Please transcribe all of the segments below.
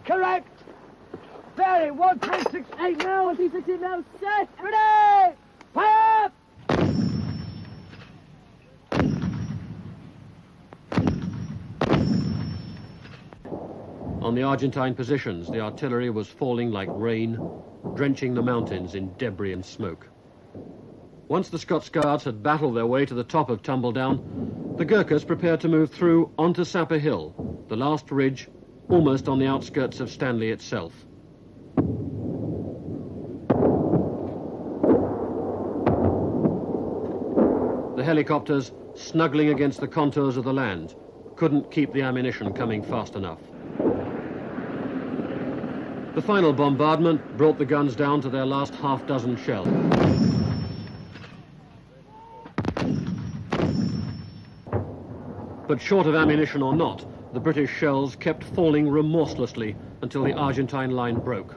Correct. Very, 1368 now. 1368 now, set. Ready. Fire. On the Argentine positions, the artillery was falling like rain, drenching the mountains in debris and smoke. Once the Scots Guards had battled their way to the top of Tumbledown, the Gurkhas prepared to move through onto Sapper Hill, the last ridge, almost on the outskirts of Stanley itself. The helicopters, snuggling against the contours of the land, couldn't keep the ammunition coming fast enough. The final bombardment brought the guns down to their last half-dozen shells. But short of ammunition or not, the British shells kept falling remorselessly until the Argentine line broke.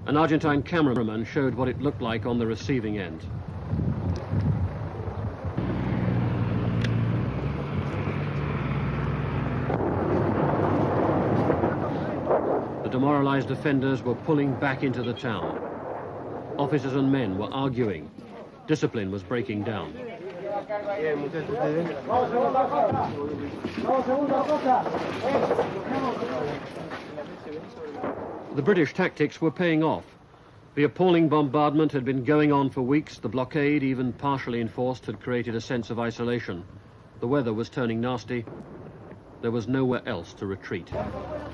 An Argentine cameraman showed what it looked like on the receiving end. The demoralized defenders were pulling back into the town. Officers and men were arguing. Discipline was breaking down. The British tactics were paying off. The appalling bombardment had been going on for weeks. The blockade, even partially enforced, had created a sense of isolation. The weather was turning nasty. There was nowhere else to retreat.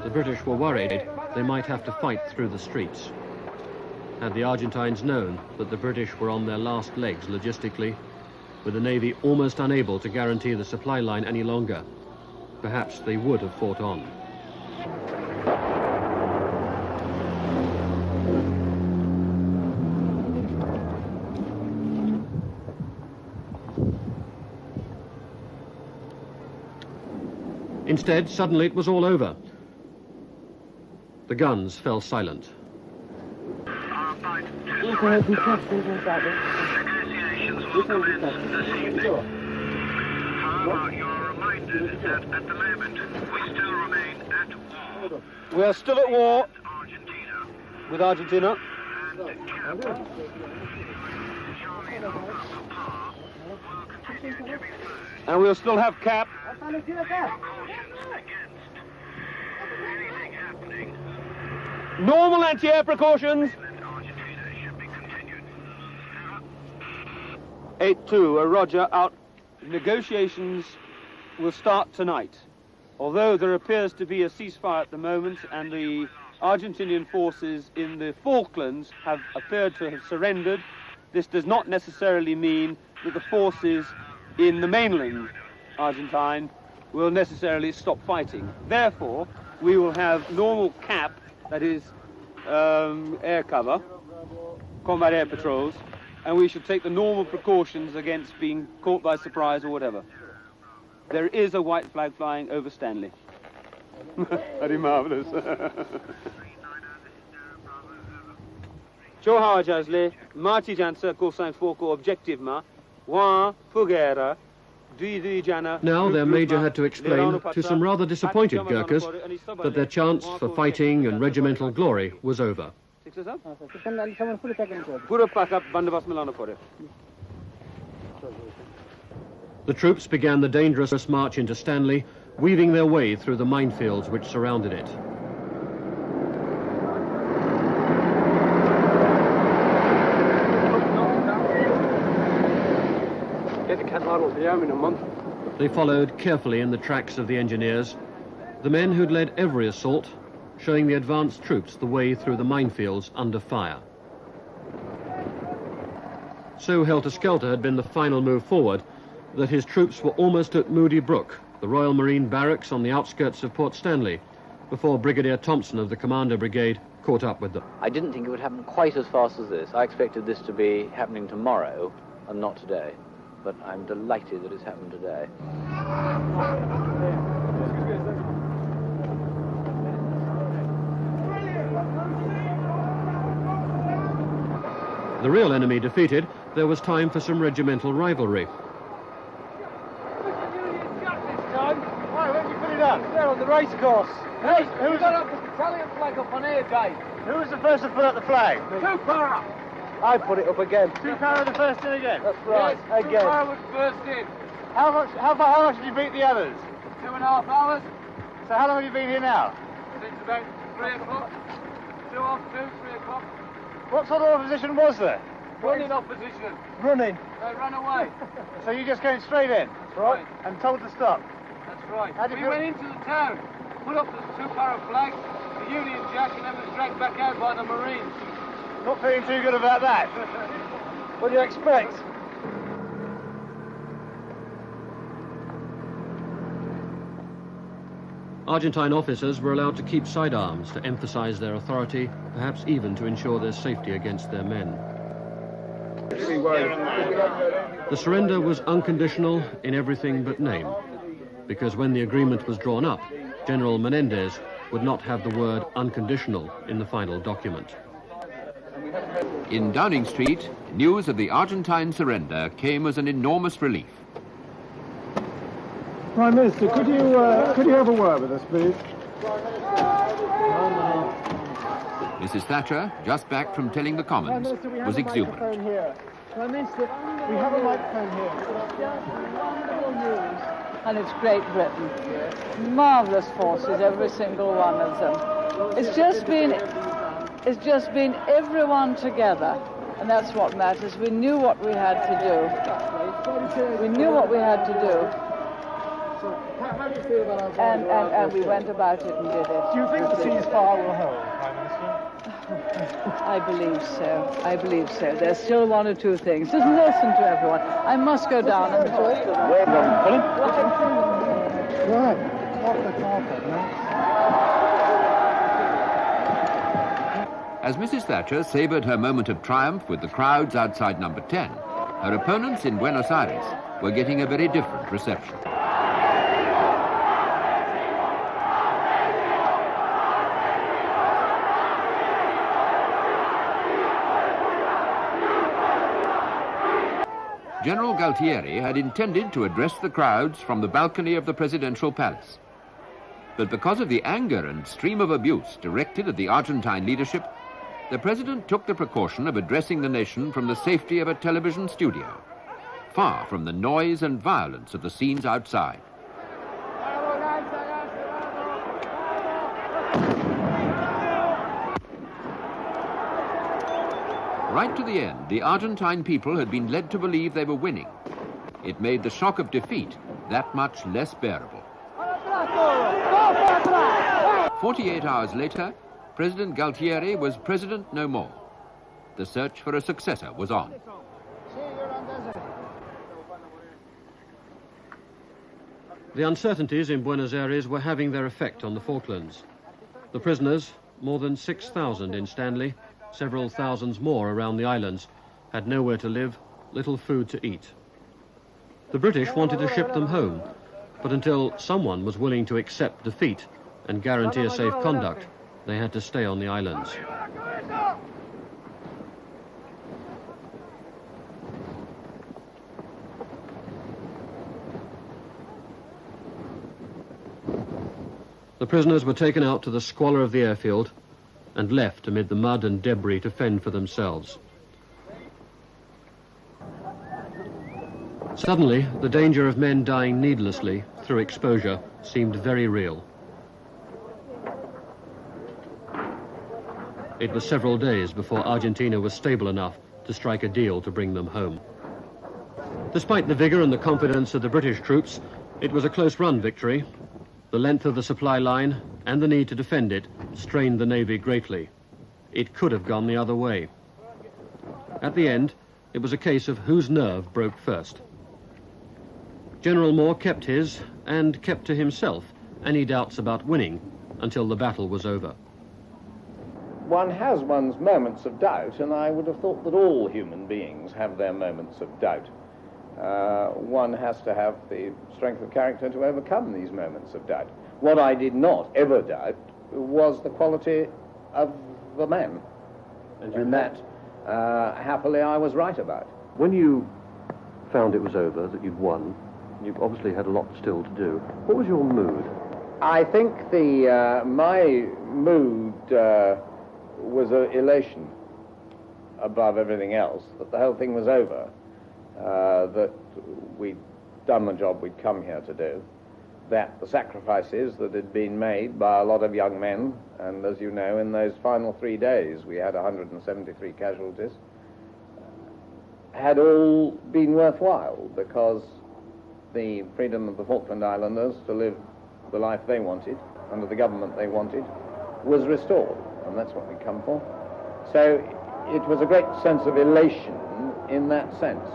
The British were worried they might have to fight through the streets. Had the Argentines known that the British were on their last legs logistically, with the Navy almost unable to guarantee the supply line any longer, perhaps they would have fought on. Instead, suddenly it was all over. The guns fell silent. Negotiations will commence this evening. However, you're reminded that at the moment we still remain at war. We are still at war Argentina. with Argentina. And Cap, Charlie Alpha Papa, will continue to be furnished. And we'll still have Cap. Precautions against anything happening. Normal anti-air precautions. And Argentina should be continued. 8-2, Roger, out. Negotiations will start tonight. Although there appears to be a ceasefire at the moment and the Argentinian forces in the Falklands have appeared to have surrendered, this does not necessarily mean that the forces in the mainland Argentine will necessarily stop fighting. Therefore, we will have normal CAP, that is air cover, combat air patrols, and we should take the normal precautions against being caught by surprise or whatever. There is a white flag flying over Stanley. Very marvellous. Joe Howard-Jasley, Marty Janser, cosine foco objectivement, Juan Foguera, Now their major had to explain to some rather disappointed Gurkhas that their chance for fighting and regimental glory was over. The troops began the dangerous march into Stanley, weaving their way through the minefields which surrounded it. They followed carefully in the tracks of the engineers, the men who'd led every assault, showing the advanced troops the way through the minefields under fire. So helter-skelter had been the final move forward that his troops were almost at Moody Brook, the Royal Marine barracks on the outskirts of Port Stanley, before Brigadier Thompson of the Commander Brigade caught up with them. I didn't think it would happen quite as fast as this. I expected this to be happening tomorrow and not today. But I'm delighted that it's happened today. The real enemy defeated, there was time for some regimental rivalry. Why, where'd you put it done? They're on the race course. Hey, who was got up the Italian flag up on here, Dave. Who was the first to put up the flag? Two para. I put it up again. Two para the first in again? That's right. Yes, again. Two para was first in. How much did you beat the others? 2.5 hours. So how long have you been here now? Since about 3 o'clock. 2 off, 2, 3 o'clock. What sort of opposition was there? Running opposition. Running. They ran away. So you just came straight in? That's right. And told to stop? That's right. How did We you- went into the town, put up the two para flag, the Union Jack, and then was dragged back out by the Marines. Not feeling too good about that. What do you expect? Argentine officers were allowed to keep sidearms to emphasize their authority, perhaps even to ensure their safety against their men. The surrender was unconditional in everything but name, because when the agreement was drawn up, General Menendez would not have the word unconditional in the final document. In Downing Street, news of the Argentine surrender came as an enormous relief. Prime Minister, could you have a word with us, please? Mrs. Thatcher, just back from telling the Commons, was exuberant. Here. Prime Minister, we have a microphone here. Wonderful news. And it's Great Britain. Marvellous forces, every single one of them. It's just been everyone together, and that's what matters. We knew what we had to do. We knew what we had to do. How do you feel about And we went about it and did it. Do you think the ceasefire will hold, Prime Minister? I believe so. I believe so. There's still one or two things. Just listen to everyone. I must go down and talk to them. Right. Off the carpet, As Mrs. Thatcher savoured her moment of triumph with the crowds outside number 10, her opponents in Buenos Aires were getting a very different reception. General Galtieri had intended to address the crowds from the balcony of the presidential palace. But because of the anger and stream of abuse directed at the Argentine leadership, the president took the precaution of addressing the nation from the safety of a television studio, far from the noise and violence of the scenes outside. Right to the end, the Argentine people had been led to believe they were winning. It made the shock of defeat that much less bearable. 48 hours later, President Galtieri was president no more. The search for a successor was on. The uncertainties in Buenos Aires were having their effect on the Falklands. The prisoners, more than 6,000 in Stanley, several thousands more around the islands, had nowhere to live, little food to eat. The British wanted to ship them home, but until someone was willing to accept defeat and guarantee a safe conduct, they had to stay on the islands. The prisoners were taken out to the squalor of the airfield and left amid the mud and debris to fend for themselves. Suddenly, the danger of men dying needlessly through exposure seemed very real. It was several days before Argentina was stable enough to strike a deal to bring them home. Despite the vigor and the confidence of the British troops, it was a close-run victory. The length of the supply line and the need to defend it strained the Navy greatly. It could have gone the other way. At the end, it was a case of whose nerve broke first. General Moore kept his, and kept to himself, any doubts about winning until the battle was over. One has one's moments of doubt, and I would have thought that all human beings have their moments of doubt. One has to have the strength of character to overcome these moments of doubt. What I did not ever doubt was the quality of the man, and that, happily, I was right about. When you found it was over, that you'd won, you've obviously had a lot still to do. What was your mood? I think my mood was elation above everything else, that the whole thing was over, that we'd done the job we'd come here to do, that the sacrifices that had been made by a lot of young men, and as you know, in those final 3 days we had 173 casualties, had all been worthwhile, because the freedom of the Falkland Islanders to live the life they wanted, under the government they wanted, was restored, and that's what we come for. So it was a great sense of elation in that sense.